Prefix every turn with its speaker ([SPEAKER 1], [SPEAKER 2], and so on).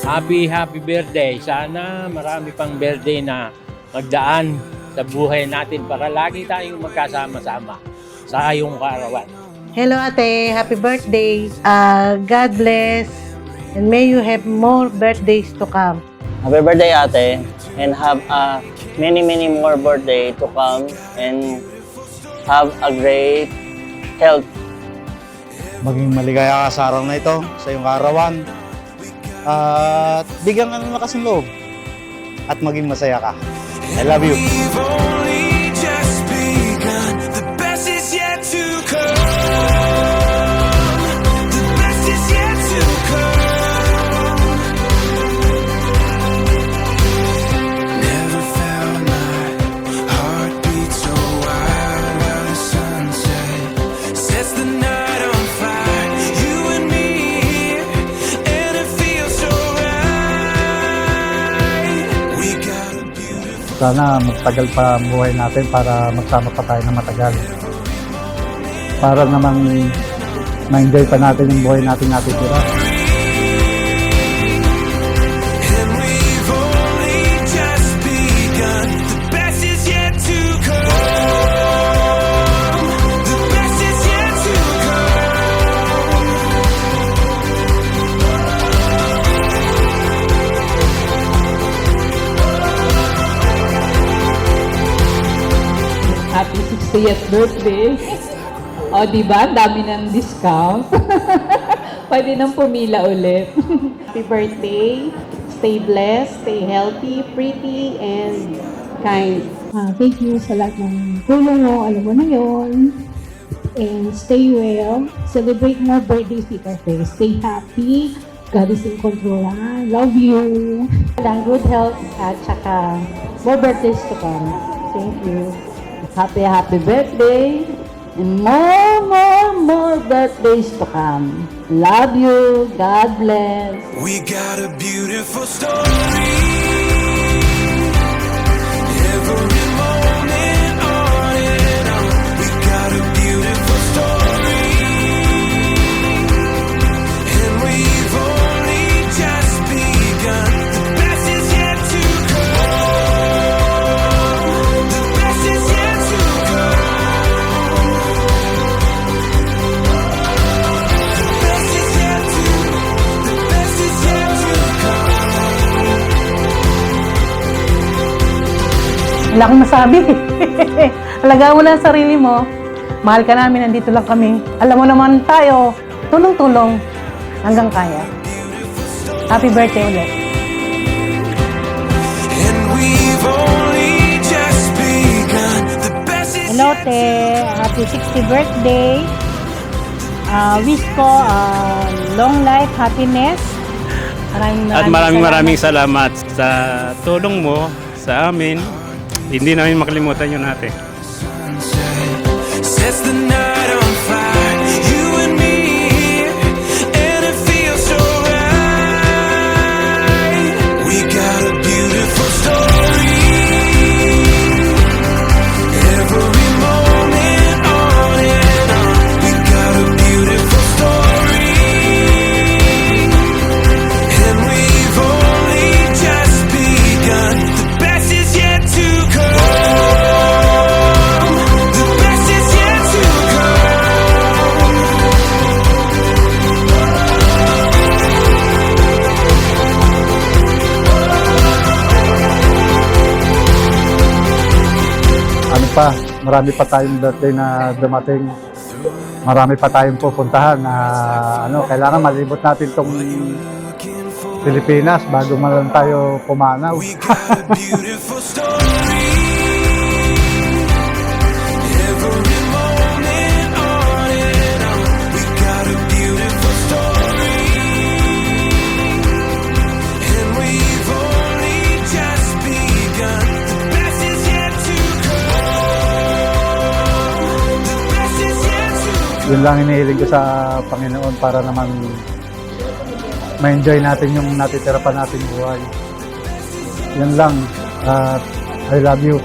[SPEAKER 1] Happy birthday. Sana marami pang birthday na magdaan sa buhay natin para lagi tayong magkasama-sama sa iyong kaarawan.
[SPEAKER 2] Hello ate, happy birthday. God bless and may you have more birthdays to come.
[SPEAKER 3] Happy birthday ate, and have many more birthday to come, and have a great health.
[SPEAKER 4] Maging maligaya ka sa araw na ito, sa iyong kaarawan. At bigyan ka ng lakas ng loob. At maging masaya ka. I love you. Sana magtagal pa ang buhay natin para magsama pa tayo ng matagal. Para naman ma-enjoy pa natin yung buhay natin natitira.
[SPEAKER 5] Happy 60th birthday. O, diba? Ang dami ng discount. Pwede nang pumila ulit.
[SPEAKER 6] Happy birthday. Stay blessed, stay healthy, pretty, and kind.
[SPEAKER 7] Thank you sa lahat ng tulong mo. Alam mo na yun. And stay well. Celebrate more birthdays, Tita Faye. Stay happy. God is in control. Love you.
[SPEAKER 6] And good health at saka more birthdays to come. Thank you.
[SPEAKER 5] Happy birthday. And more birthdays to come. Love you. God bless.
[SPEAKER 8] We got a beautiful story. Every moment on and on. We got a beautiful story. And we've only just begun. The best is yet to come. The best is yet to come. The best is yet to The best is yet to come.
[SPEAKER 2] Wala akong masabi. Alagaan mo lang ang sarili mo. Mahal ka namin, nandito lang kami. Alam mo naman tayo, tulong-tulong hanggang kaya. Happy birthday ulit.
[SPEAKER 8] And we've only just begun. The best is
[SPEAKER 7] Hello, te. Happy 60th birthday. Wish ko long life, happiness.
[SPEAKER 9] At maraming salamat sa tulong mo sa amin. Hindi namin makalimutan yun ate.
[SPEAKER 8] sets the night on fire. You and me here, and it feels so right. We got a beautiful story. Every moment on and on. We got a beautiful story. And we've only just begun. The best is yet to come. The best is yet to come.
[SPEAKER 4] Ano pa, marami pa tayong birthday na dumating. Marami pa tayong pupuntahan na kailangan malibot natin tong Pilipinas bago man lang tayo pumanaw.
[SPEAKER 8] We got a beautiful story. Every moment on and on. We got a beautiful story. And we've only just begun. The best is yet to come. The best is yet to come.
[SPEAKER 4] Yun lang inihiling ko sa Panginoon para naman ma-enjoy natin yung natitira pa natin buhay. Yan lang. I love you.